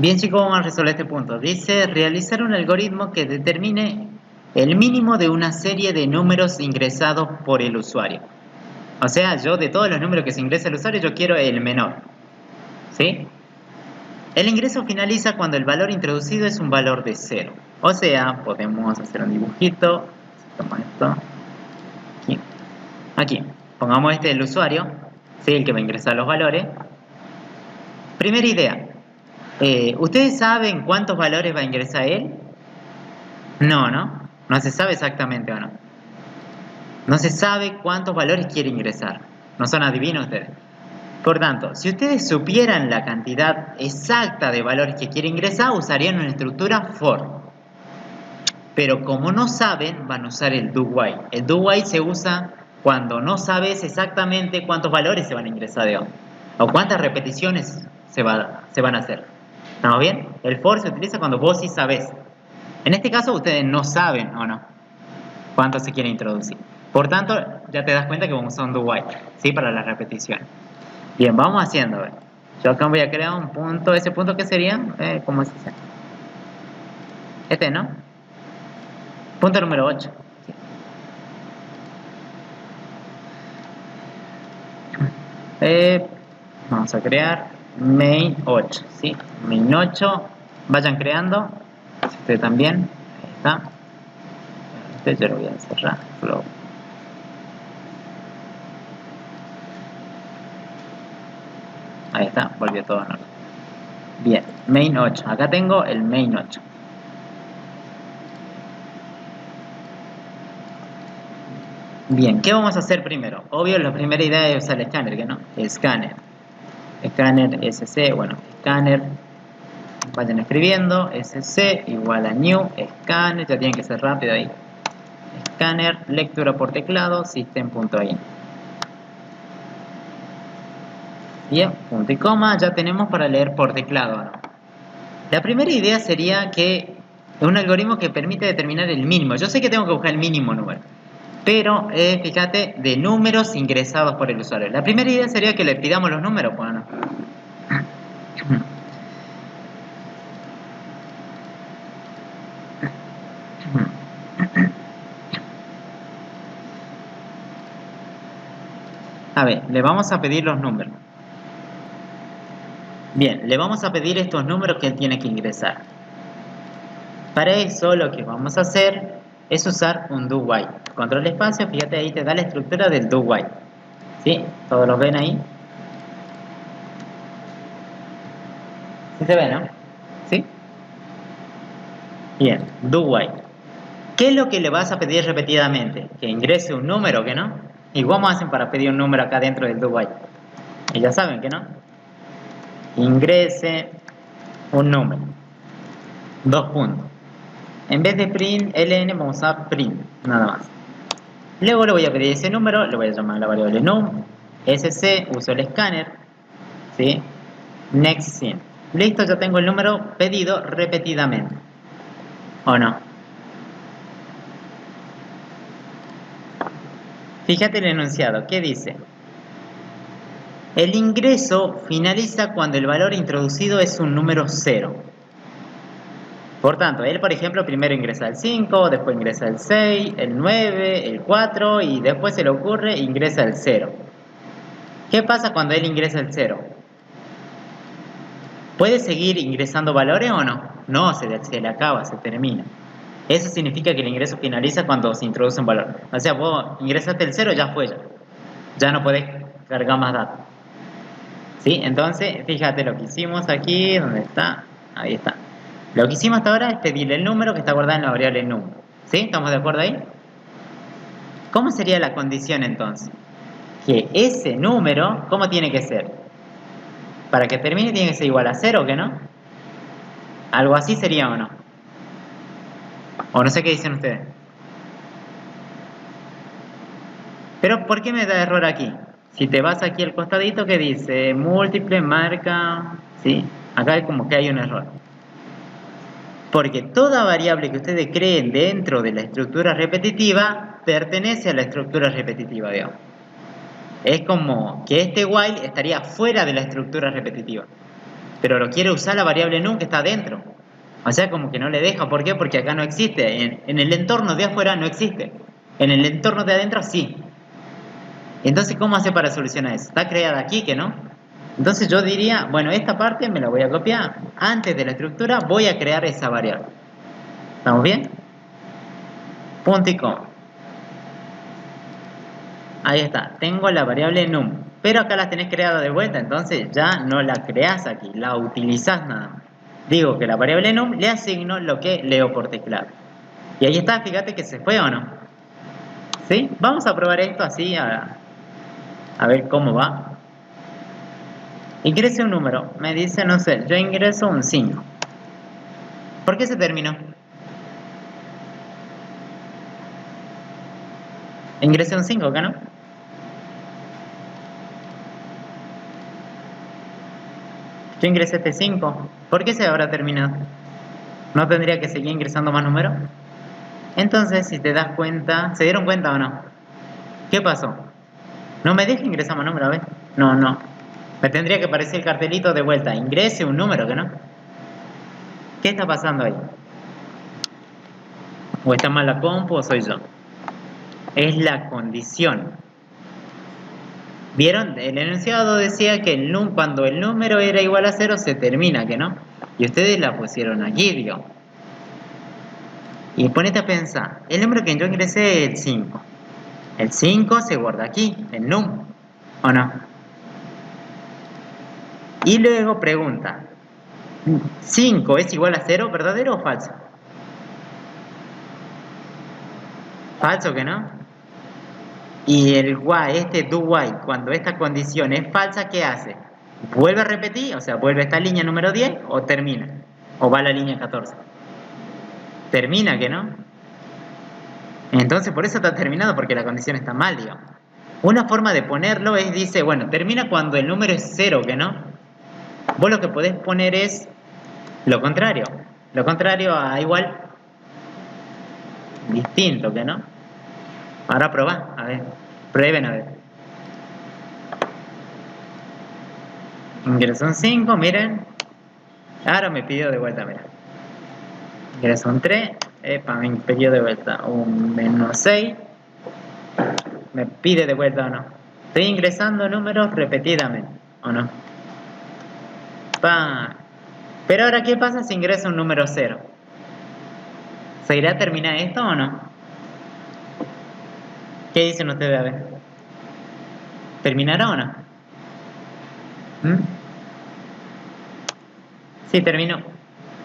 Bien chicos, vamos a resolver este punto. Dice realizar un algoritmo que determine el mínimo de una serie de números ingresados por el usuario. O sea, yo de todos los números que se ingresa el usuario, yo quiero el menor. ¿Sí? El ingreso finaliza cuando el valor introducido es un valor de 0. O sea, podemos hacer un dibujito. Toma esto. Aquí. Aquí. Pongamos este el usuario. ¿Sí? El que va a ingresar los valores. Primera idea. ¿Ustedes saben cuántos valores va a ingresar él? No, ¿no? No se sabe exactamente o no. No se sabe cuántos valores quiere ingresar. No son adivinos ustedes. Por tanto, si ustedes supieran la cantidad exacta de valores que quiere ingresar, usarían una estructura for. Pero como no saben, van a usar el do while. El do while se usa cuando no sabes exactamente cuántos valores se van a ingresar de hoy. O cuántas repeticiones se van a hacer. ¿Estamos bien? El for se utiliza cuando vos sí sabés. En este caso ustedes no saben o no cuánto se quiere introducir. Por tanto, ya te das cuenta que vamos a usar un do while, ¿sí? Para la repetición. Bien, vamos haciendo. Yo acá voy a crear un punto. ¿Ese punto qué sería? ¿Cómo se dice? Este, ¿no? Punto número 8. Vamos a crear main 8, ¿sí? Main 8. Vayan creando. Este también. Ahí está. Este yo lo voy a cerrar. Flow. Ahí está, volvió todo en orden. Bien, main 8. Acá tengo el main 8. Bien, ¿qué vamos a hacer primero? Obvio, la primera idea es usar el escáner, ¿que no? Escáner. Escáner SC, bueno, escáner. Vayan escribiendo, SC igual a new, escáner, ya tienen que ser rápido ahí. Escáner, lectura por teclado, system.in. Bien, punto y coma, ya tenemos para leer por teclado, ¿no? La primera idea sería que es un algoritmo que permite determinar el mínimo. Yo sé que tengo que buscar el mínimo número, pero fíjate, de números ingresados por el usuario. La primera idea sería que le pidamos los números, bueno. A ver, le vamos a pedir los números. Bien, le vamos a pedir estos números que él tiene que ingresar. Para eso lo que vamos a hacer es usar un do while. Control espacio, fíjate ahí te da la estructura del do while. ¿Sí? ¿Todos lo ven ahí? ¿Sí se ve, no? ¿Sí? Bien, do while. ¿Qué es lo que le vas a pedir repetidamente? Que ingrese un número, ¿que no? ¿Y cómo hacen para pedir un número acá dentro del do while? Y ya saben que no. Ingrese un número. 2 puntos. En vez de print ln vamos a print, nada más. Luego le voy a pedir ese número, le voy a llamar la variable num, sc, uso el escáner, ¿sí? Next scene. Listo, ya tengo el número pedido repetidamente. ¿O no? Fíjate el enunciado, ¿qué dice? El ingreso finaliza cuando el valor introducido es un número 0. Por tanto, él, por ejemplo, primero ingresa el 5, después ingresa el 6, el 9, el 4 y después se le ocurre ingresa el 0. ¿Qué pasa cuando él ingresa el 0? ¿Puede seguir ingresando valores o no? No, se le acaba, se termina. Eso significa que el ingreso finaliza cuando se introduce un valor. O sea, vos ingresaste el 0, ya fue ya. Ya no podés cargar más datos. ¿Sí? Entonces, fíjate lo que hicimos aquí, ¿dónde está? Ahí está. Lo que hicimos hasta ahora es pedirle el número que está guardado en la variable num. ¿Sí? ¿Estamos de acuerdo ahí? ¿Cómo sería la condición entonces? Que ese número, ¿cómo tiene que ser? Para que termine tiene que ser igual a 0, ¿que no? Algo así sería o no. O no sé qué dicen ustedes. Pero ¿por qué me da error aquí? Si te vas aquí al costadito que dice múltiple, marca, ¿sí? Acá hay como que hay un error. Porque toda variable que ustedes creen dentro de la estructura repetitiva pertenece a la estructura repetitiva, digamos. Es como que este while estaría fuera de la estructura repetitiva. pero lo quiere usar la variable num que está adentro. O sea, como que no le deja. ¿Por qué? Porque acá no existe. En el entorno de afuera no existe. En el entorno de adentro sí. Entonces, ¿cómo hace para solucionar eso? Está creada aquí, ¿que no? Entonces yo diría, bueno, esta parte me la voy a copiar. Antes de la estructura voy a crear esa variable. ¿Estamos bien? Punto y coma. Ahí está. Tengo la variable num. Pero acá la tenés creada de vuelta. Entonces ya no la creás aquí. La utilizás nada más. Digo que la variable num le asigno lo que leo por teclado. Y ahí está. Fíjate que se fue o no. ¿Sí? Vamos a probar esto así a ver cómo va. Ingrese un número. Me dice, no sé, yo ingreso un 5. ¿Por qué se terminó? Ingresé un 5 acá, ¿no? Yo ingresé este 5. ¿Por qué se habrá terminado? ¿No tendría que seguir ingresando más números? Entonces, si te das cuenta, ¿se dieron cuenta o no? ¿Qué pasó? No me deja ingresar más números, ¿ves? No, no. Me tendría que aparecer el cartelito de vuelta. Ingrese un número, ¿que no? ¿Qué está pasando ahí? ¿O está mal la compu o soy yo? Es la condición. ¿Vieron? El enunciado decía que cuando el número era igual a 0 se termina, ¿que no? Y ustedes la pusieron aquí, digo. Y ponete a pensar, el número que yo ingresé es el 5. El 5 se guarda aquí, en num, ¿o no? Y luego pregunta, ¿5 es igual a 0, verdadero o falso? Falso, ¿que no? Y el while, este do while, cuando esta condición es falsa, ¿qué hace? ¿Vuelve a repetir? O sea, ¿vuelve a esta línea número 10 o termina? ¿O va a la línea 14? Termina, ¿que no? Entonces por eso está terminado, porque la condición está mal, digamos. Una forma de ponerlo es, dice, bueno, termina cuando el número es 0, ¿que no? Vos lo que podés poner es lo contrario. Lo contrario a igual, distinto, ¿que no? Ahora probá, a ver. Prueben a ver. Ingreso un 5, miren. Ahora me pidió de vuelta, mira. Ingreso un 3. Epa, me pidió de vuelta un menos 6. Me pide de vuelta o no. Estoy ingresando números repetidamente, ¿o no? Pa. Pero ahora, ¿qué pasa si ingreso un número 0? ¿Se irá a terminar esto o no? ¿Qué dicen ustedes? A ver. ¿Terminará o no? ¿Mm? Sí, terminó.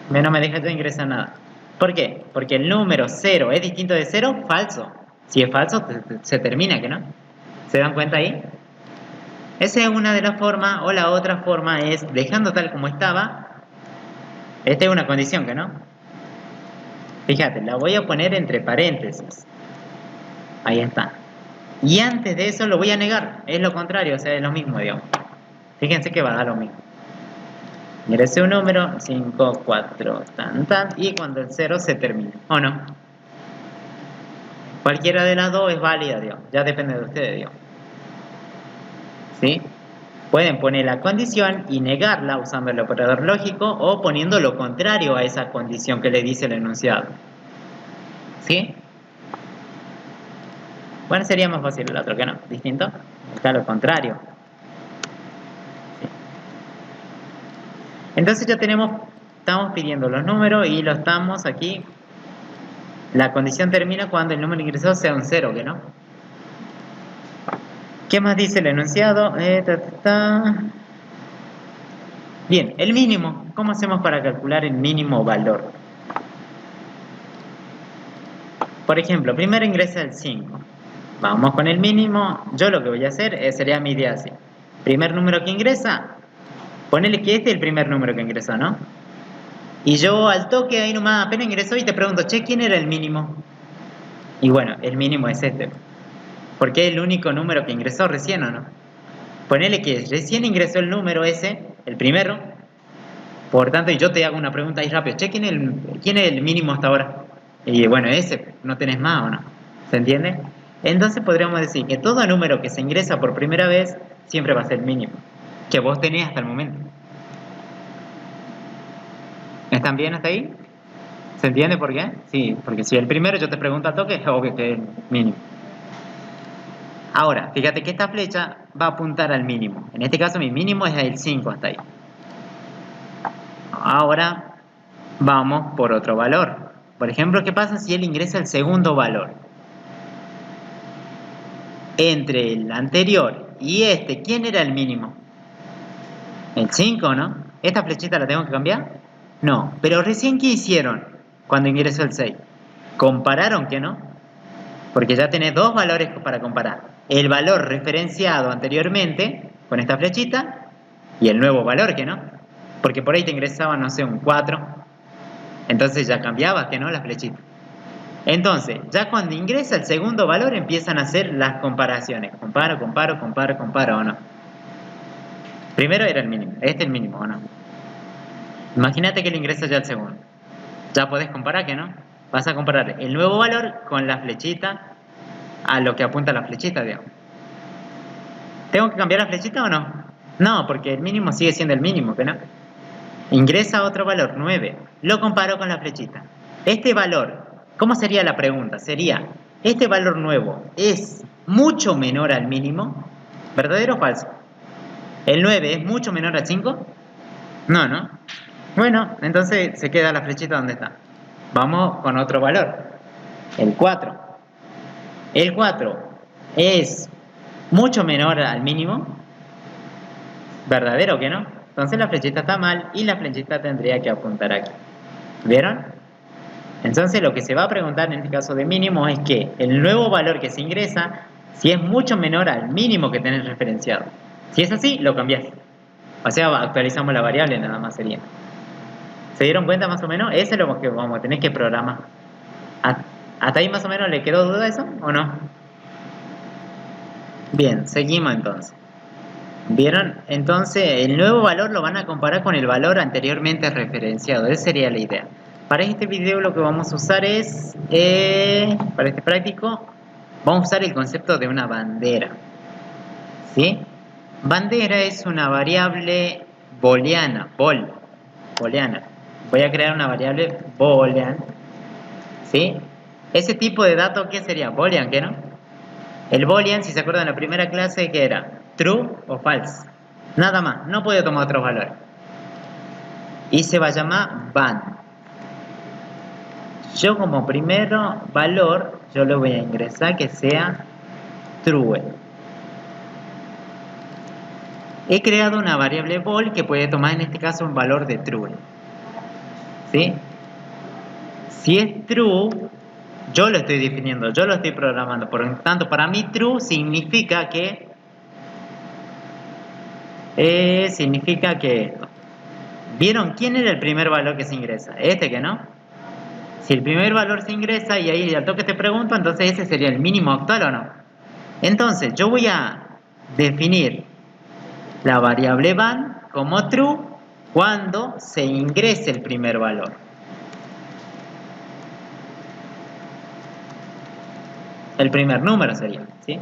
No me deja de ingresar nada. ¿Por qué? Porque el número 0 es distinto de 0, falso. Si es falso, se termina, ¿que no? ¿Se dan cuenta ahí? Esa es una de las formas, o la otra forma es dejando tal como estaba. Esta es una condición, ¿que no? Fíjate, la voy a poner entre paréntesis. Ahí está. Y antes de eso lo voy a negar. Es lo contrario, o sea, es lo mismo, digamos. Fíjense que va a dar lo mismo. Ingrese un número, 5, 4, tan, tan, y cuando el 0 se termina, ¿o no? Cualquiera de las dos es válida, digamos. Ya depende de ustedes, digamos. ¿Sí? Pueden poner la condición y negarla usando el operador lógico o poniendo lo contrario a esa condición que le dice el enunciado. ¿Sí? Bueno, sería más fácil el otro que no. ¿Distinto? Está lo contrario. ¿Sí? Entonces ya estamos pidiendo los números y lo estamos aquí. La condición termina cuando el número ingresado sea un 0, ¿que no? ¿Qué más dice el enunciado? Bien, el mínimo. ¿Cómo hacemos para calcular el mínimo valor? Por ejemplo, primero ingresa el 5. Vamos con el mínimo. Yo lo que voy a hacer sería mi idea así. Primer número que ingresa, ponele que este es el primer número que ingresó, ¿no? Y yo al toque ahí nomás apenas ingresó y te pregunto, che, ¿quién era el mínimo? Y bueno, el mínimo es este. Porque es el único número que ingresó recién, ¿o no? Ponele que recién ingresó el número ese, el primero. Por tanto, y yo te hago una pregunta ahí rápido. Che, ¿quién es el mínimo hasta ahora? Y bueno, ese, no tenés más o no. ¿Se entiende? Entonces podríamos decir que todo número que se ingresa por primera vez siempre va a ser el mínimo que vos tenés hasta el momento. ¿Están bien hasta ahí? ¿Se entiende por qué? Sí, porque si el primero yo te pregunto al toque, es obvio que es el mínimo. Ahora, fíjate que esta flecha va a apuntar al mínimo. En este caso mi mínimo es el 5 hasta ahí. Ahora vamos por otro valor. Por ejemplo, ¿qué pasa si él ingresa el segundo valor? Entre el anterior y este, ¿quién era el mínimo? El 5, ¿no? ¿Esta flechita la tengo que cambiar? No, pero recién ¿qué hicieron cuando ingresó el 6? Compararon que no, porque ya tenés dos valores para comparar. El valor referenciado anteriormente con esta flechita y el nuevo valor que no. Porque por ahí te ingresaba, no sé, un 4. Entonces ya cambiaba que no la flechita. Entonces, ya cuando ingresa el segundo valor empiezan a hacer las comparaciones. Comparo, comparo, comparo, comparo o no. Primero era el mínimo, este es el mínimo o no. Imagínate que le ingresa ya el segundo. Ya podés comparar que no. Vas a comparar el nuevo valor con la flechita a lo que apunta la flechita, digamos. ¿Tengo que cambiar la flechita o no? No, porque el mínimo sigue siendo el mínimo, ¿que no? Ingresa otro valor, 9. Lo comparo con la flechita. Este valor, ¿cómo sería la pregunta? Sería, ¿este valor nuevo es mucho menor al mínimo? ¿Verdadero o falso? ¿El 9 es mucho menor al 5? No, ¿no? Bueno, entonces se queda la flechita donde está. Vamos con otro valor. El 4. El 4 es mucho menor al mínimo. ¿Verdadero que no? Entonces la flechita está mal y la flechita tendría que apuntar aquí. ¿Vieron? Entonces lo que se va a preguntar en este caso de mínimo es que el nuevo valor que se ingresa, si es mucho menor al mínimo que tenés referenciado. Si es así, lo cambiás. O sea, actualizamos la variable, nada más sería. ¿Se dieron cuenta más o menos? Eso es lo que vamos a tener que programar. ¿Hasta ahí más o menos le quedó duda eso o no? Bien, seguimos entonces. ¿Vieron? Entonces el nuevo valor lo van a comparar con el valor anteriormente referenciado. Esa sería la idea. Para este video lo que vamos a usar es, para este práctico, vamos a usar el concepto de una bandera. ¿Sí? Bandera es una variable booleana, booleana. Voy a crear una variable boolean. ¿Sí? Ese tipo de dato, ¿qué sería? Boolean, ¿qué no? El boolean, si se acuerdan en la primera clase, ¿qué era? True o false. Nada más, no puede tomar otros valores. Y se va a llamar van. Yo como primer valor, yo le voy a ingresar que sea true. He creado una variable bool que puede tomar en este caso un valor de true. ¿Sí? Si es true, yo lo estoy definiendo, yo lo estoy programando. Por lo tanto, para mí true significa que esto. ¿Vieron quién era el primer valor que se ingresa? Este que no. Si el primer valor se ingresa y ahí al toque te pregunto, entonces ese sería el mínimo actual o no. Entonces yo voy a definir la variable van como true cuando se ingrese el primer valor. El primer número sería, ¿sí?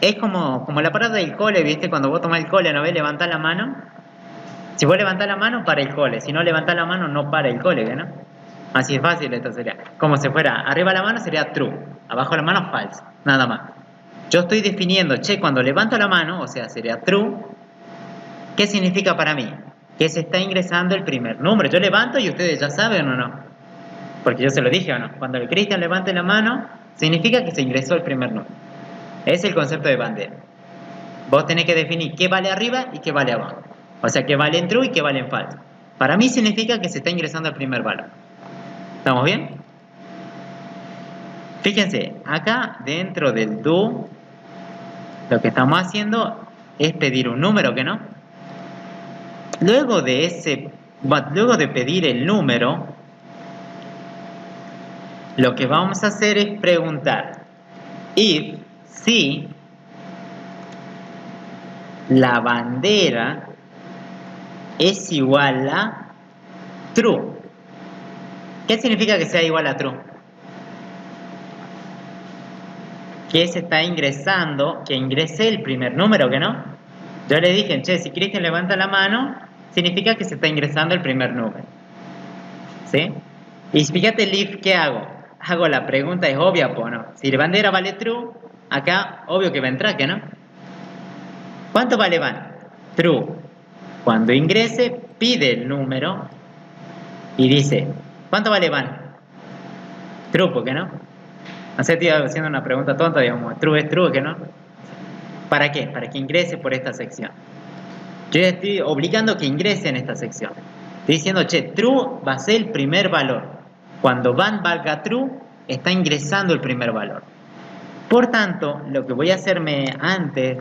Es como la parada del cole, ¿viste? Cuando vos tomás el cole, ¿no ves? Levantás la mano. Si vos levantás la mano, para el cole. Si no levantás la mano, no para el cole, ¿no? Así es fácil, esto sería. Como si fuera arriba la mano sería true, abajo la mano false, nada más. Yo estoy definiendo, che, cuando levanto la mano, o sea, sería true. ¿Qué significa para mí? Que se está ingresando el primer número. Yo levanto y ustedes ya saben o no. Porque yo se lo dije o no. Cuando el Cristian levante la mano, significa que se ingresó el primer número. Es el concepto de bandera. Vos tenés que definir qué vale arriba y qué vale abajo. O sea, qué vale en true y qué vale en false. Para mí significa que se está ingresando el primer valor. ¿Estamos bien? Fíjense, acá dentro del do, lo que estamos haciendo es pedir un número, ¿que no? Luego de pedir el número, lo que vamos a hacer es preguntar if, si la bandera es igual a true. ¿Qué significa que sea igual a true? Que se está ingresando, que ingresé el primer número, ¿que no? Yo le dije, che, si Cristian levanta la mano, significa que se está ingresando el primer número. ¿Sí? Y fíjate el if, ¿qué hago? Hago la pregunta, es obvia, ¿o no? Si la bandera vale true, acá obvio que va a entrar, ¿que no? ¿Cuánto vale van? True. Cuando ingrese, pide el número y dice, ¿cuánto vale van? True, ¿por qué no? O sea, estoy haciendo una pregunta tonta, digamos, true es true, ¿que no? ¿Para qué? Para que ingrese por esta sección. Yo ya estoy obligando que ingrese en esta sección. Estoy diciendo, che, true va a ser el primer valor. Cuando van valga true, está ingresando el primer valor. Por tanto, lo que voy a hacerme antes,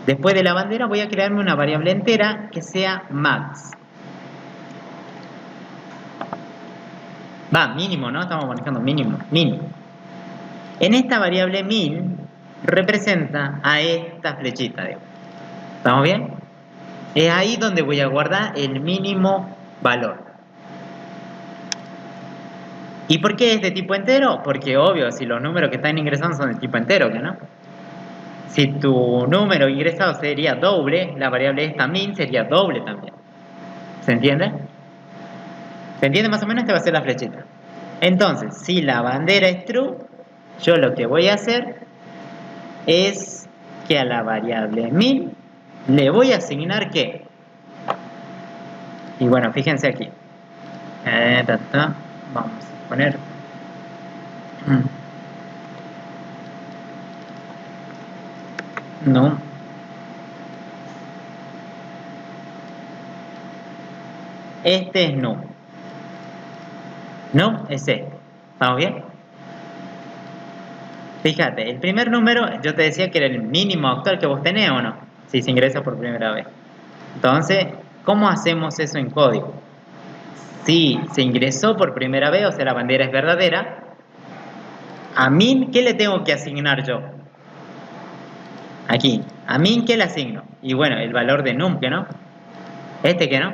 después de la bandera, voy a crearme una variable entera que sea max. Mínimo, ¿no? Estamos manejando mínimo. En esta variable min representa a esta flechita, digamos. ¿Estamos bien? Es ahí donde voy a guardar el mínimo valor. ¿Y por qué es de tipo entero? Porque obvio, si los números que están ingresando son de tipo entero, ¿que no? Si tu número ingresado sería doble, la variable esta min sería doble también. ¿Se entiende? ¿Se entiende más o menos? Esta va a ser la flechita. Entonces, si la bandera es true, yo lo que voy a hacer es que a la variable min le voy a asignar ¿qué? Y bueno, fíjense aquí. Vamos a poner... No. Este es no. No es este. ¿Estamos bien? Fíjate, el primer número yo te decía que era el mínimo actual que vos tenés o no, si se ingresa por primera vez. Entonces, ¿cómo hacemos eso en código? Si se ingresó por primera vez, o sea la bandera es verdadera, a min, ¿qué le tengo que asignar yo? Aquí, a min, ¿qué le asigno? Y bueno, el valor de num, ¿que no? Este que no.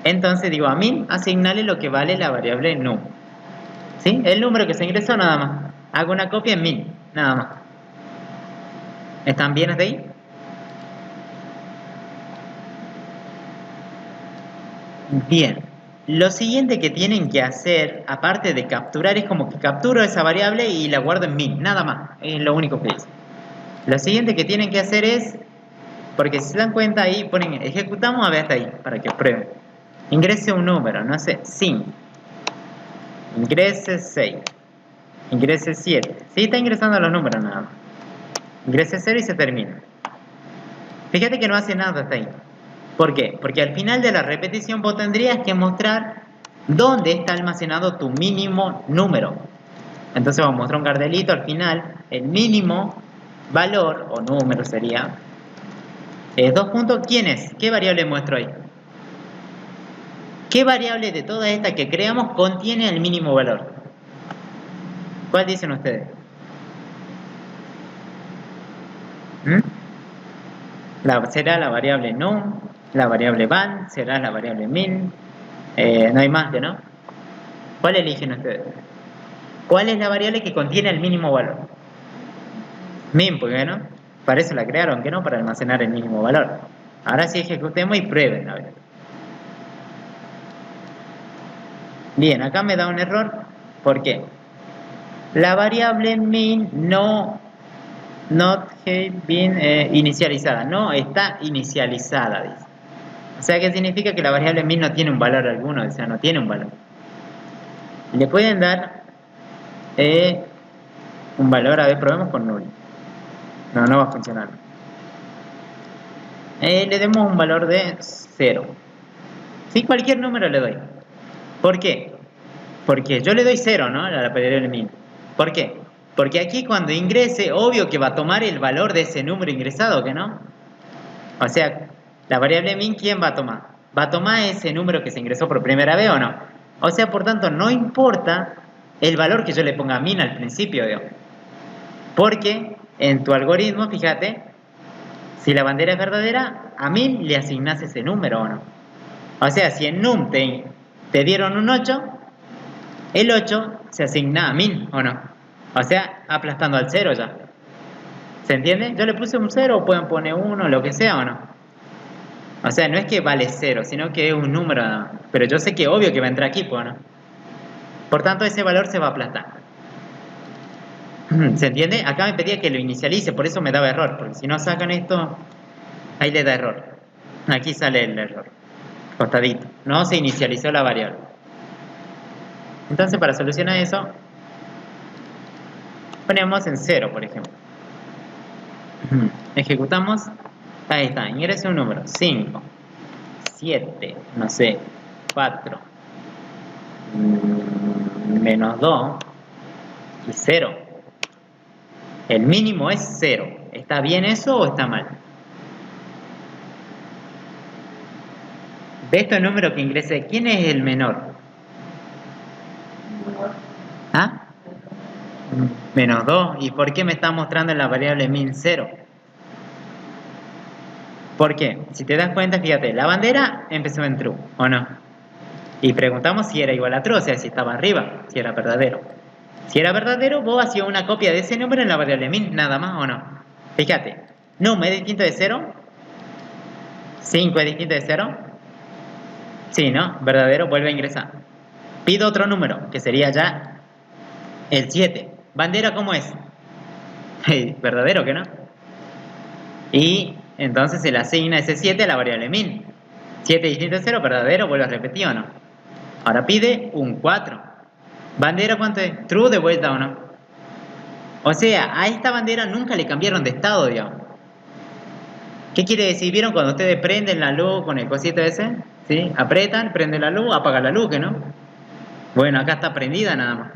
Entonces digo, a min, asignarle lo que vale la variable num. ¿Sí? El número que se ingresó nada más. Hago una copia en min, nada más. ¿Están bien hasta ahí? Bien. Lo siguiente que tienen que hacer, aparte de capturar, es como que capturo esa variable y la guardo en min, nada más. Es lo único que hice. Lo siguiente que tienen que hacer es, porque si se dan cuenta ahí, ponen ejecutamos a ver hasta ahí, para que prueben. Ingrese un número, no sé, 5. Ingrese 6. Ingrese 7. Sí, está ingresando los números nada más. Ingrese 0 y se termina. Fíjate que no hace nada hasta ahí. ¿Por qué? Porque al final de la repetición vos tendrías que mostrar dónde está almacenado tu mínimo número. Entonces vamos a mostrar un cartelito al final, el mínimo valor o número sería. Dos puntos, ¿quién es? ¿Qué variable muestro ahí? ¿Qué variable de todas estas que creamos contiene el mínimo valor? ¿Cuál dicen ustedes? Será la variable num, la variable van, será la variable min, no hay más, ¿no? ¿Cuál eligen ustedes? ¿Cuál es la variable que contiene el mínimo valor? Min, porque no, para eso la crearon, que no, para almacenar el mínimo valor. Ahora sí ejecutemos y prueben, a ver. Bien, acá me da un error, ¿por qué? La variable min no not have been inicializada, no está inicializada, dice. O sea que significa que la variable min no tiene un valor alguno, o sea, no tiene un valor. Le pueden dar un valor, a ver, probemos con null. No va a funcionar. Le demos un valor de 0. Sí, cualquier número le doy. ¿Por qué? Porque yo le doy 0, ¿no? A la variable min. ¿Por qué? Porque aquí cuando ingrese, obvio que va a tomar el valor de ese número ingresado, ¿que no? O sea, la variable min, ¿quién va a tomar? ¿Va a tomar ese número que se ingresó por primera vez o no? O sea, por tanto, no importa el valor que yo le ponga a min al principio, digamos. Porque en tu algoritmo, fíjate, si la bandera es verdadera, a min le asignás ese número o no. O sea, si en num te dieron un 8, el 8 se asigna a min o no. O sea, aplastando al 0 ya. ¿Se entiende? Yo le puse un 0, pueden poner 1, lo que sea o no. O sea, no es que vale 0, sino que es un número nada más. Pero yo sé que obvio que va a entrar aquí, pues, ¿no? Por tanto, ese valor se va a aplastar. ¿Se entiende? Acá me pedía que lo inicialice, por eso me daba error. Porque si no sacan esto, ahí le da error. Aquí sale el error. Costadito. No se inicializó la variable. Entonces, para solucionar eso, ponemos en 0, por ejemplo. Ejecutamos. Ahí está. Ingresa un número. 5, 7, no sé, 4, menos 2 y 0. El mínimo es 0. ¿Está bien eso o está mal? De estos números que ingresé, ¿quién es el menor? ¿Ah? Menos 2. ¿Y por qué me está mostrando en la variable min 0? ¿Por qué? Si te das cuenta, fíjate, la bandera empezó en true, ¿o no? Y preguntamos si era igual a true, o sea, si estaba arriba, si era verdadero. Si era verdadero, vos hacías una copia de ese número en la variable min, nada más, ¿o no? Fíjate, num es distinto de 0, 5 es distinto de 0. Sí, ¿no? Verdadero, vuelve a ingresar. Pido otro número, que sería ya el 7. ¿Bandera cómo es? Verdadero, ¿que no? Y entonces se le asigna ese 7 a la variable min. 7 distinto de 0, verdadero, vuelve a repetir o no. Ahora pide un 4. ¿Bandera cuánto es? True de vuelta o no. O sea, a esta bandera nunca le cambiaron de estado, digamos. ¿Qué quiere decir? ¿Vieron cuando ustedes prenden la luz con el cosito ese? ¿Sí? Apretan, prenden la luz, apagan la luz, ¿que no? Bueno, acá está prendida nada más.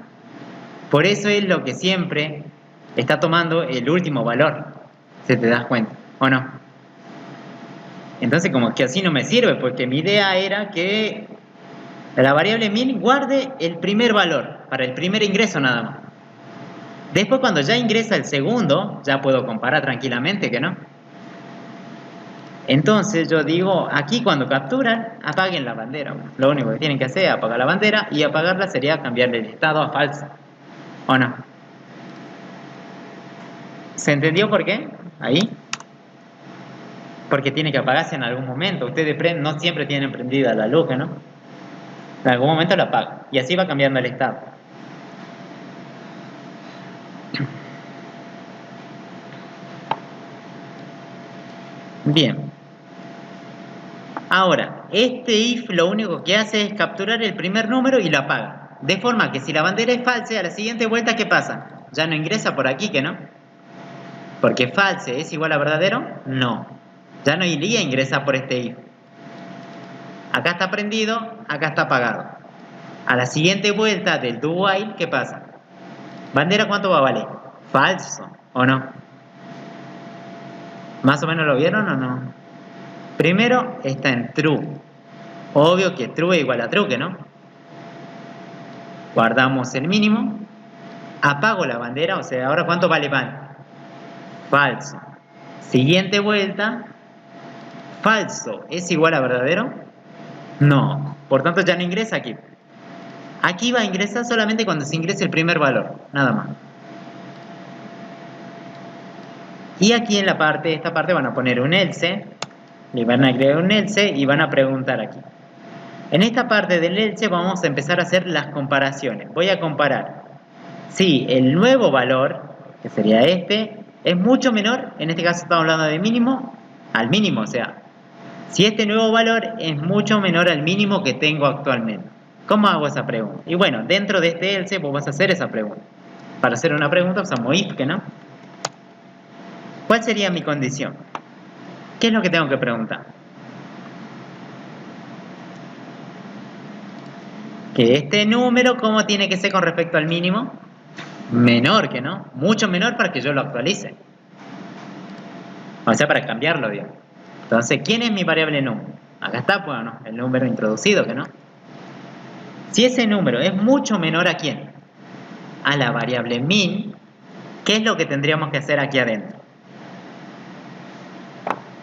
Por eso es lo que siempre está tomando el último valor. ¿Se te das cuenta? ¿O no? Entonces como que así no me sirve, porque mi idea era que la variable min guarde el primer valor, para el primer ingreso nada más. Después cuando ya ingresa el segundo, ya puedo comparar tranquilamente, ¿que no? Entonces yo digo, aquí cuando capturan, apaguen la bandera. Lo único que tienen que hacer es apagar la bandera, y apagarla sería cambiarle el estado a falso. ¿O no? ¿Se entendió por qué? Ahí. Porque tiene que apagarse en algún momento. Ustedes no siempre tienen prendida la luz, ¿no? En algún momento la apagan. Y así va cambiando el estado. Bien. Ahora, este if lo único que hace es capturar el primer número y lo apaga. De forma que si la bandera es falsa, a la siguiente vuelta, ¿qué pasa? Ya no ingresa por aquí, ¿que no? Porque false es igual a verdadero, no. Ya no iría a ingresar por este if. Acá está prendido, acá está apagado. A la siguiente vuelta del do while, ¿qué pasa? ¿Bandera cuánto va a valer? Falso, ¿o no? ¿Más o menos lo vieron o no? Primero está en true. Obvio que true es igual a true, ¿que no? Guardamos el mínimo. Apago la bandera, o sea, ahora ¿cuánto vale van? Falso. Siguiente vuelta. Falso. ¿Es igual a verdadero? No. Por tanto ya no ingresa aquí. Aquí va a ingresar solamente cuando se ingrese el primer valor. Nada más. Y aquí en esta parte van a poner un else. Le van a agregar un else y van a preguntar aquí. En esta parte del else vamos a empezar a hacer las comparaciones. Voy a comparar si el nuevo valor, que sería este, es mucho menor, en este caso estamos hablando de mínimo, al mínimo, o sea, si este nuevo valor es mucho menor al mínimo que tengo actualmente. ¿Cómo hago esa pregunta? Y bueno, dentro de este else vos vas a hacer esa pregunta. Para hacer una pregunta usamos if, ¿que no? ¿Cuál sería mi condición? ¿Qué es lo que tengo que preguntar? Que este número, ¿cómo tiene que ser con respecto al mínimo? Menor, ¿que no? Mucho menor para que yo lo actualice. O sea, para cambiarlo, digamos. Entonces, ¿quién es mi variable número? Acá está, pues, ¿no? El número introducido, ¿que no? Si ese número es mucho menor ¿a quién? A la variable min, ¿qué es lo que tendríamos que hacer aquí adentro?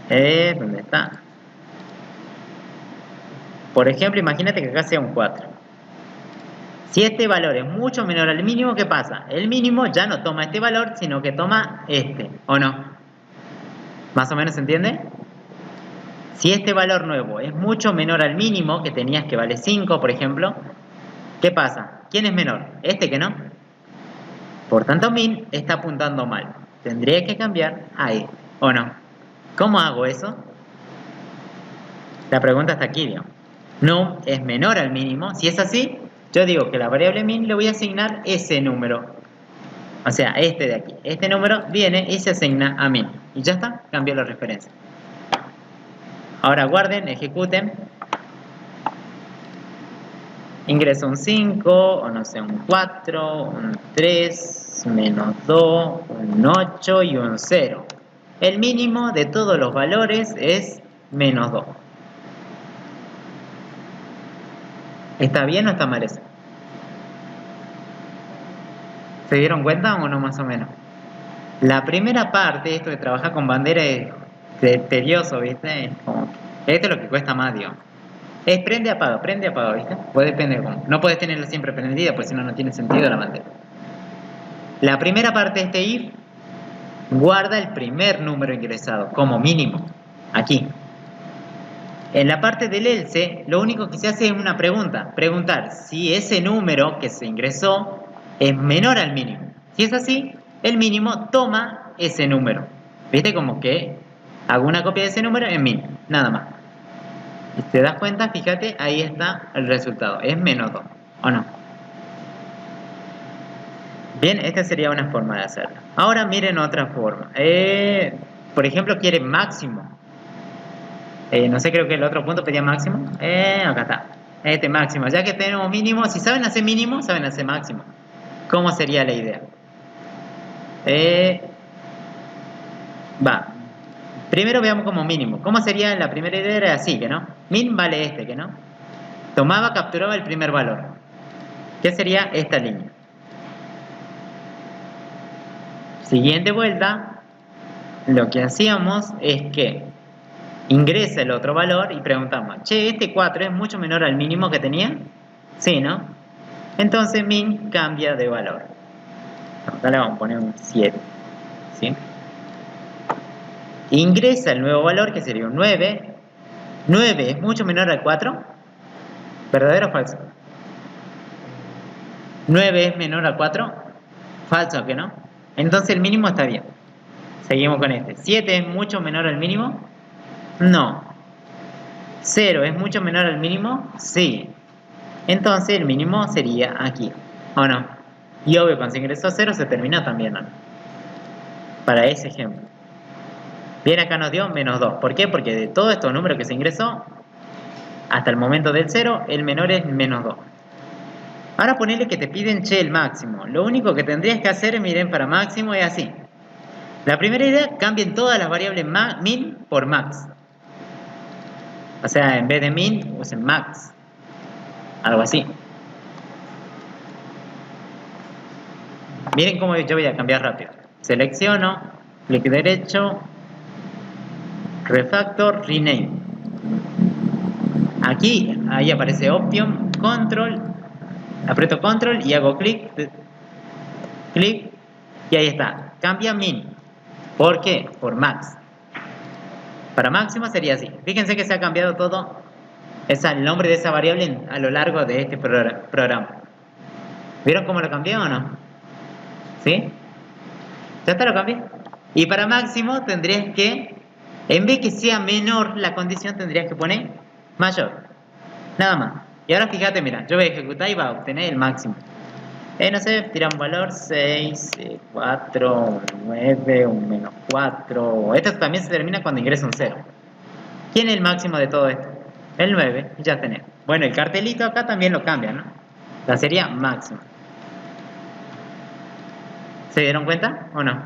¿Dónde está? Por ejemplo, imagínate que acá sea un 4. Si este valor es mucho menor al mínimo, ¿qué pasa? El mínimo ya no toma este valor, sino que toma este, ¿o no? ¿Más o menos se entiende? Si este valor nuevo es mucho menor al mínimo, que tenías que vale 5, por ejemplo, ¿qué pasa? ¿Quién es menor? Este que no. Por tanto, min está apuntando mal. Tendría que cambiar a este, ¿o no? ¿Cómo hago eso? La pregunta está aquí, digamos. Num es menor al mínimo. Si es así, yo digo que la variable min le voy a asignar ese número. O sea, este de aquí. Este número viene y se asigna a min. Y ya está, cambió la referencia. Ahora guarden, ejecuten. Ingreso un 5, o no sé, un 4, un 3, menos 2, un 8 y un 0. El mínimo de todos los valores es menos 2. ¿Está bien o está mal eso? ¿Se dieron cuenta o no más o menos? La primera parte, esto de trabajar con bandera es tedioso, ¿viste? Esto es lo que cuesta más, digamos. Es prende, apaga, ¿viste? Puede depender cómo. No puedes tenerla siempre prendida, pues si no, no tiene sentido la bandera. La primera parte de este if guarda el primer número ingresado como mínimo. Aquí. En la parte del else, lo único que se hace es una pregunta. Preguntar si ese número que se ingresó es menor al mínimo. Si es así, el mínimo toma ese número. ¿Viste? Como que hago una copia de ese número en min. Nada más. Si te das cuenta, fíjate, ahí está el resultado. Es menos 2. ¿O no? Bien, esta sería una forma de hacerlo. Ahora miren otra forma. Por ejemplo, quiere máximo. No sé, creo que el otro punto pedía máximo. Acá está. Este máximo. Ya que tenemos mínimo, si saben hacer mínimo, saben hacer máximo. ¿Cómo sería la idea? Va. Primero veamos como mínimo. ¿Cómo sería la primera idea? Era así, que no. Min vale este, que no. Tomaba, capturaba el primer valor. ¿Qué sería esta línea? Siguiente vuelta, lo que hacíamos es que ingresa el otro valor y preguntamos, che, este 4 es mucho menor al mínimo que tenía. Sí, ¿no? Entonces min cambia de valor. Acá le vamos a poner un 7. ¿Sí? Ingresa el nuevo valor que sería un 9. 9 es mucho menor al 4. ¿Verdadero o falso? 9 es menor al 4. Falso, ¿que no? Entonces el mínimo está bien. Seguimos con este. 7 es mucho menor al mínimo. No. 0 es mucho menor al mínimo. Sí. Entonces el mínimo sería aquí. ¿O no? Y obvio, cuando se ingresó a 0 se terminó también, ¿no? Para ese ejemplo. Bien, acá nos dio menos 2. ¿Por qué? Porque de todos estos números que se ingresó, hasta el momento del 0, el menor es menos 2. Ahora ponele que te piden, che, el máximo. Lo único que tendrías que hacer, miren, para máximo es así. La primera idea, cambien todas las variables min por max. O sea, en vez de min, usen max. Algo así. Miren cómo yo voy a cambiar rápido. Selecciono, clic derecho, refactor, rename. Aquí, ahí aparece option, control, aprieto control y hago clic, y ahí está. Cambia min. ¿Por qué? Por max. Para máximo sería así. Fíjense que se ha cambiado todo. Es el nombre de esa variable a lo largo de este programa. ¿Vieron cómo lo cambié o no? ¿Sí? Ya está, lo cambié. Y para máximo tendrías que, en vez que sea menor la condición, tendrías que poner mayor. Nada más. Y ahora fíjate, mira, yo voy a ejecutar y va a obtener el máximo. No sé, tira un valor 6, 4, un 9, un menos 4. Esto también se termina cuando ingresa un 0. ¿Quién es el máximo de todo esto? El 9, ya tenés. Bueno, el cartelito acá también lo cambia, ¿no? La sería máxima. ¿Se dieron cuenta o no?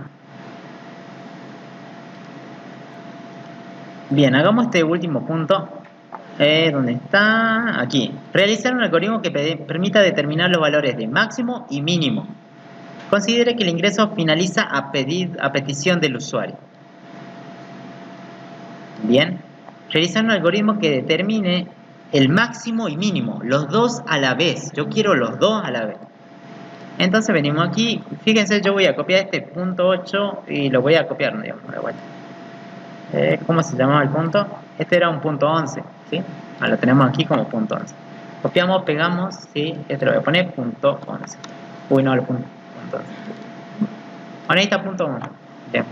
Bien, hagamos este último punto. ¿Dónde está? Aquí. Realizar un algoritmo que permita determinar los valores de máximo y mínimo. Considere que el ingreso finaliza a petición del usuario. Bien. Realizar un algoritmo que determine el máximo y mínimo, los dos a la vez. Yo quiero los dos a la vez. Entonces venimos aquí, fíjense, yo voy a copiar este punto 8 y lo voy a copiar, digamos, de vuelta. ¿Cómo se llamaba el punto? Este era un punto 11, ¿sí? Lo tenemos aquí como punto 11. Copiamos, pegamos, ¿sí? Este lo voy a poner punto 11. Uy, no, el punto 11. Ahora ahí está punto 1. Bien.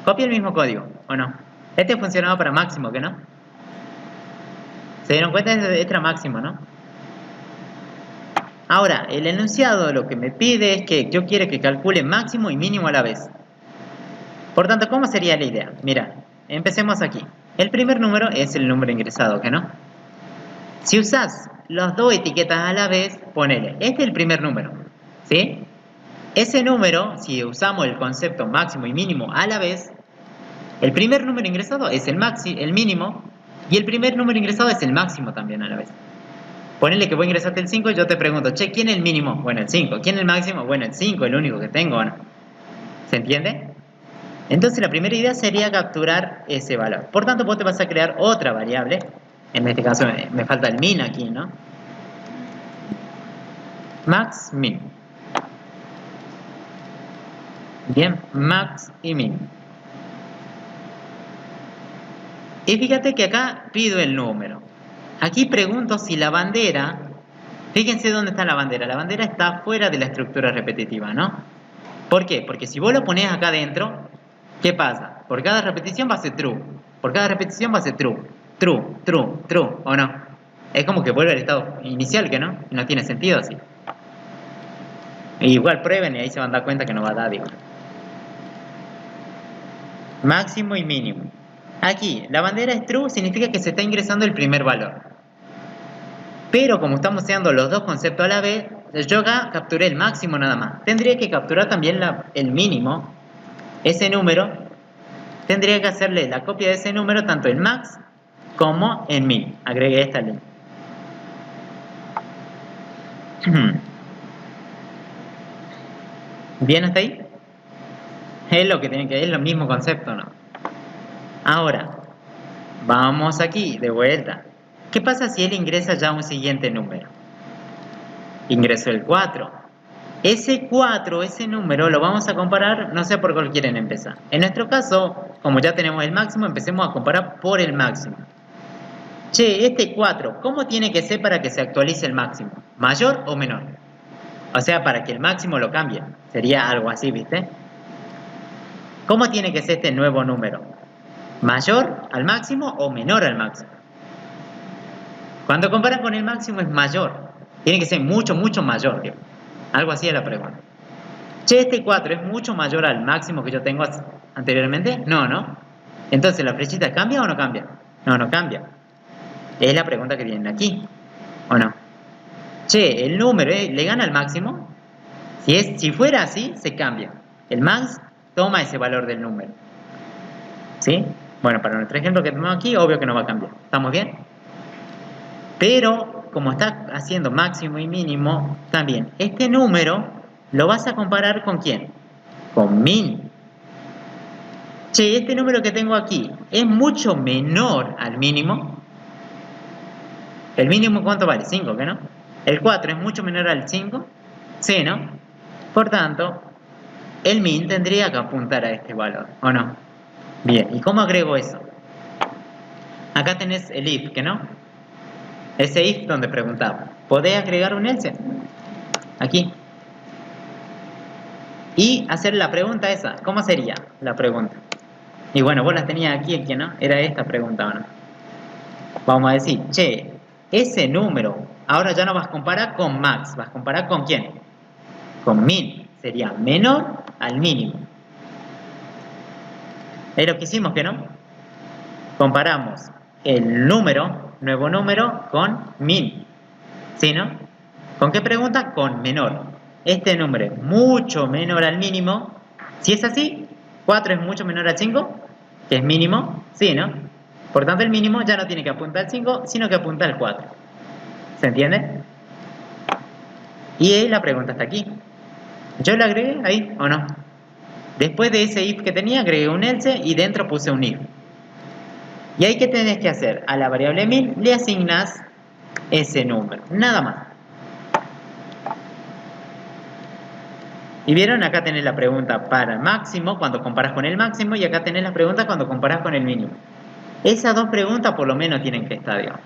Copia el mismo código, ¿o no? Este funcionaba para máximo, ¿que no? ¿Se dieron cuenta? Este era máximo, ¿no? Ahora, el enunciado lo que me pide es que yo quiero que calcule máximo y mínimo a la vez. Por tanto, ¿cómo sería la idea? Mira, empecemos aquí. El primer número es el número ingresado, ¿que no? Si usas las dos etiquetas a la vez, ponele, este es el primer número, ¿sí? Ese número, si usamos el concepto máximo y mínimo a la vez, el primer número ingresado es el mínimo y el primer número ingresado es el máximo también a la vez. Ponele que vos ingresaste el 5 y yo te pregunto, che, ¿quién es el mínimo? Bueno, el 5. ¿Quién es el máximo? Bueno, el 5, el único que tengo, ¿o no? ¿Se entiende? Entonces la primera idea sería capturar ese valor. Por tanto, vos te vas a crear otra variable. En este caso me falta el min aquí, ¿no? Max, min. Bien, max y min. Y fíjate que acá pido el número. Aquí pregunto si la bandera, fíjense dónde está la bandera. La bandera está fuera de la estructura repetitiva, ¿no? ¿Por qué? Porque si vos lo pones acá adentro, ¿qué pasa? Por cada repetición va a ser true. Por cada repetición va a ser true. True, true, true, ¿o no? Es como que vuelve al estado inicial, que no. No tiene sentido así. Igual prueben y ahí se van a dar cuenta que no va a dar, digo. Máximo y mínimo. Aquí, la bandera es true, significa que se está ingresando el primer valor. Pero como estamos usando los dos conceptos a la vez, yo acá capturé el máximo nada más. Tendría que capturar también el mínimo, ese número. Tendría que hacerle la copia de ese número tanto en max como en min. Agregué esta línea. ¿Bien hasta ahí? Es lo que tiene que, es lo mismo concepto, ¿no? Ahora, vamos aquí, de vuelta. ¿Qué pasa si él ingresa ya un siguiente número? Ingresó el 4. Ese 4, ese número, lo vamos a comparar, no sé por cuál quieren empezar. En nuestro caso, como ya tenemos el máximo, empecemos a comparar por el máximo. Che, este 4, ¿cómo tiene que ser para que se actualice el máximo? ¿Mayor o menor? O sea, para que el máximo lo cambie. Sería algo así, ¿viste? ¿Cómo tiene que ser este nuevo número? ¿Mayor al máximo o menor al máximo? Cuando comparan con el máximo es mayor. Tiene que ser mucho, mucho mayor. Tío. Algo así es la pregunta. Che, este 4 es mucho mayor al máximo que yo tengo anteriormente. No, ¿no? Entonces, ¿la flechita cambia o no cambia? No, no cambia. Es la pregunta que tienen aquí. ¿O no? Che, ¿el número le gana al máximo? Si fuera así, se cambia. El max toma ese valor del número. ¿Sí? Bueno, para nuestro ejemplo que tenemos aquí, obvio que no va a cambiar. ¿Estamos bien? Pero, como está haciendo máximo y mínimo, también este número lo vas a comparar ¿con quién? Con min. Che, este número que tengo aquí es mucho menor al mínimo. ¿El mínimo cuánto vale? 5, ¿qué no? El 4 es mucho menor al 5. Sí, ¿no? Por tanto, el min tendría que apuntar a este valor, ¿o no? Bien, ¿y cómo agrego eso? Acá tenés el if, ¿que no? Ese if donde preguntaba. ¿Podés agregar un else? Aquí. Y hacer la pregunta esa. ¿Cómo sería la pregunta? Y bueno, vos las tenías aquí, ¿no? Era esta pregunta, ¿o no? Vamos a decir, che, ese número, ahora ya no vas a comparar con max, vas a comparar con quién? Con min. Sería menor al mínimo. Es lo que hicimos, ¿que no? Comparamos el número, nuevo número, con min. ¿Sí, no? ¿Con qué pregunta? Con menor. Este número es mucho menor al mínimo. Si es así, 4 es mucho menor al 5, que es mínimo. Sí, ¿no? Por tanto, el mínimo ya no tiene que apuntar al 5, sino que apunta al 4. ¿Se entiende? Y ahí la pregunta está aquí. ¿Yo la agregué ahí o no? Después de ese if que tenía, agregué un else y dentro puse un if. ¿Y ahí qué tenés que hacer? A la variable min le asignas ese número, nada más. Y vieron, acá tenés la pregunta para el máximo cuando comparas con el máximo y acá tenés la pregunta cuando comparas con el mínimo. Esas dos preguntas por lo menos tienen que estar, digamos.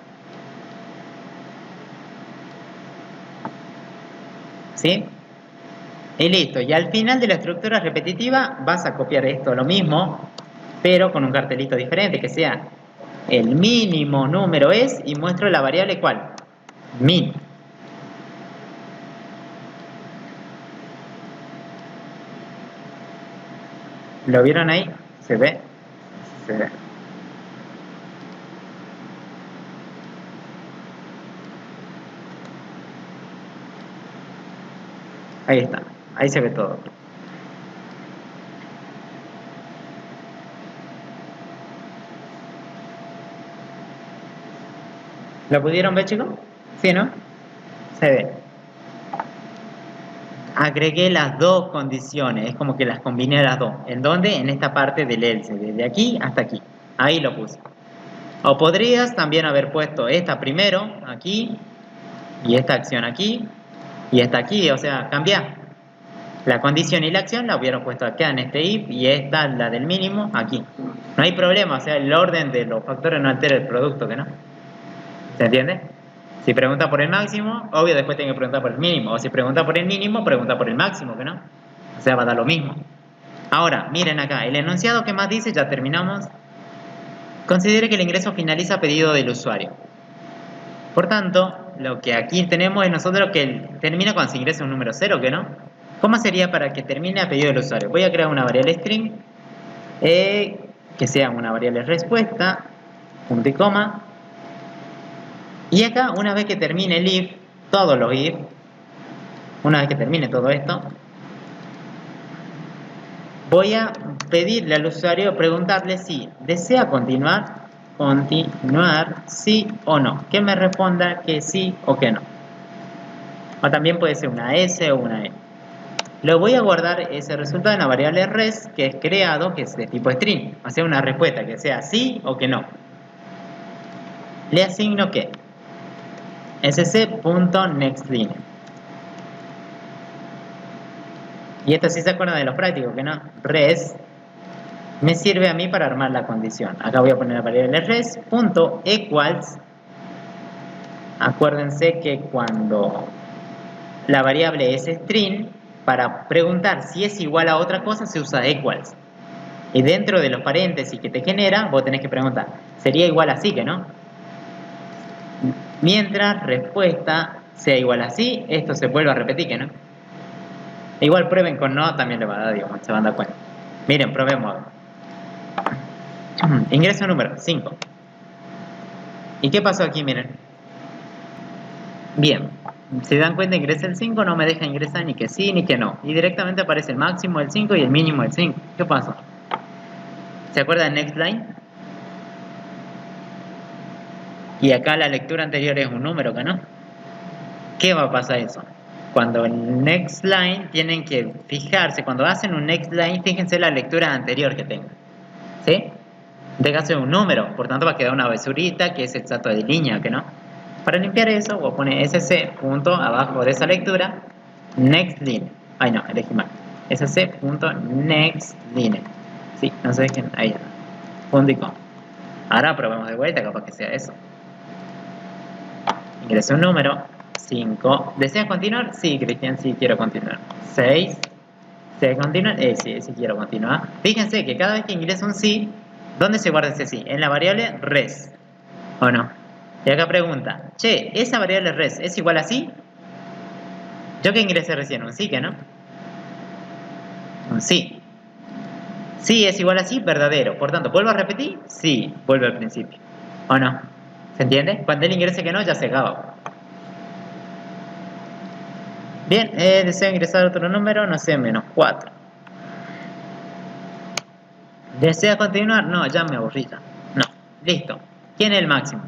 ¿Sí? Y listo. Y al final de la estructura repetitiva vas a copiar esto, lo mismo, pero con un cartelito diferente, que sea el mínimo número es y muestro la variable ¿cuál? Min. ¿Lo vieron ahí? ¿Se ve? Se ve. Ahí está. Ahí se ve todo. ¿Lo pudieron ver, chicos? ¿Sí, no? Se ve. Agregué las dos condiciones, es como que las combiné las dos. ¿En dónde? En esta parte del else, desde aquí hasta aquí. Ahí lo puse. O podrías también haber puesto esta primero, aquí, y esta acción aquí, y esta aquí, o sea, cambiar. La condición y la acción la hubieran puesto acá en este if y esta, la del mínimo, aquí. No hay problema, o sea, el orden de los factores no altera el producto, ¿que no? ¿Se entiende? Si pregunta por el máximo, obvio después tiene que preguntar por el mínimo. O si pregunta por el mínimo, pregunta por el máximo, ¿que no? O sea, va a dar lo mismo. Ahora, miren acá, el enunciado que más dice, ya terminamos. Considere que el ingreso finaliza a pedido del usuario. Por tanto, lo que aquí tenemos es nosotros que termina cuando se ingresa un número cero, ¿que no? ¿Cómo sería para que termine a pedido del usuario? Voy a crear una variable string que sea una variable respuesta, punto y coma. Y acá, una vez que termine el if, todos los if, una vez que termine todo esto, voy a pedirle al usuario, preguntarle si desea continuar, sí o no. Que me responda que sí o que no. O también puede ser una S o una E. Lo voy a guardar ese resultado en la variable res que es creado, que es de tipo string. O sea, una respuesta que sea sí o que no. Le asigno que sc.nextLine. Y esto sí se acuerdan de los prácticos, que no. Res me sirve a mí para armar la condición. Acá voy a poner la variable res.equals. Acuérdense que cuando la variable es string, para preguntar si es igual a otra cosa se usa equals. Y dentro de los paréntesis que te genera, vos tenés que preguntar, ¿sería igual así que no? Mientras respuesta sea igual así, esto se vuelve a repetir que no. Igual prueben con no, también le va a dar, digamos, se van a dar cuenta. Miren, probemos. Ingreso número 5. ¿Y qué pasó aquí? Miren. Bien, se dan cuenta, ingresa el 5, no me deja ingresar ni que sí ni que no. Y directamente aparece el máximo del 5 y el mínimo del 5. ¿Qué pasó? ¿Se acuerdan de next line? Y acá la lectura anterior es un número, ¿que no? ¿Qué va a pasar eso? Cuando el next line tienen que fijarse, cuando hacen un next line, fíjense la lectura anterior que tengan. ¿Sí? Deja ser un número, por tanto va a quedar una basurita que es el salto de línea, ¿que no? Para limpiar eso, voy a poner sc punto abajo de esa lectura, next line. Ay no, elegí mal. sc punto next line. Sí, no sé quién, ahí está. Punto y coma. Ahora probemos de vuelta, capaz que sea eso. Ingresé un número, 5. ¿Deseas continuar? Sí, Cristian, sí quiero continuar. 6. ¿Desea continuar? Sí, sí quiero continuar. Fíjense que cada vez que ingreso un sí, ¿dónde se guarda ese sí? En la variable res. ¿O no? Y acá pregunta, che, ¿esa variable res es igual a sí? Yo que ingresé recién, un sí, que no. Un sí. Sí es igual a sí, verdadero. Por tanto, ¿vuelvo a repetir? Sí, vuelve al principio. ¿O no? ¿Se entiende? Cuando él ingrese que no, ya se acaba. Bien, deseo ingresar otro número, no sé, menos 4. ¿Desea continuar? No, ya me aburrí ya. No, listo. ¿Quién es el máximo?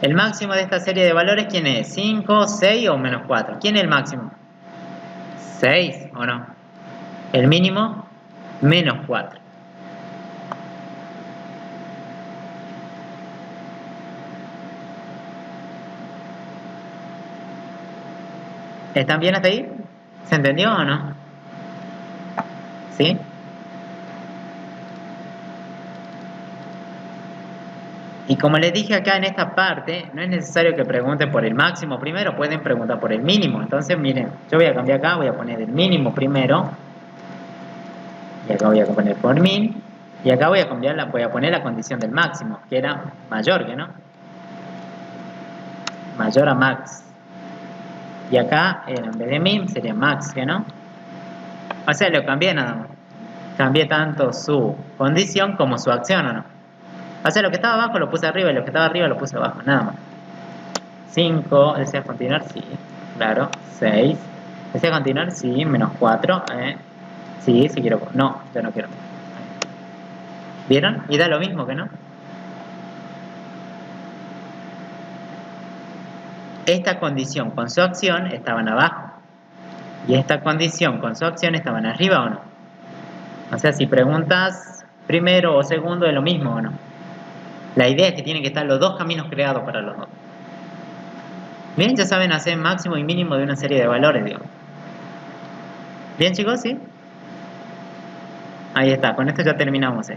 El máximo de esta serie de valores, ¿quién es? ¿5, 6 o menos 4? ¿Quién es el máximo? 6, ¿o no? El mínimo, menos 4. ¿Están bien hasta ahí? ¿Se entendió o no? ¿Sí? Y como les dije acá en esta parte, no es necesario que pregunten por el máximo primero, pueden preguntar por el mínimo. Entonces, miren, yo voy a cambiar acá, voy a poner el mínimo primero, y acá voy a poner por min, y acá voy a cambiar voy a poner la condición del máximo, que era mayor que no, mayor a max. Y acá, en vez de min, sería max, que no. O sea, lo cambié nada más. Cambié tanto su condición como su acción, ¿o no? O sea, lo que estaba abajo lo puse arriba y lo que estaba arriba lo puse abajo, nada más. 5, ¿desea continuar? Sí, claro. 6, ¿desea continuar? Sí, menos 4, sí, sí quiero. No, yo no quiero. ¿Vieron? Y da lo mismo que no. Esta condición con su acción estaban abajo. Y esta condición con su acción estaban arriba o no. O sea, si preguntas primero o segundo es lo mismo o no. La idea es que tienen que estar los dos caminos creados para los dos. Bien, ya saben hacer máximo y mínimo de una serie de valores, digo. Bien, chicos, ¿sí? Ahí está, con esto ya terminamos.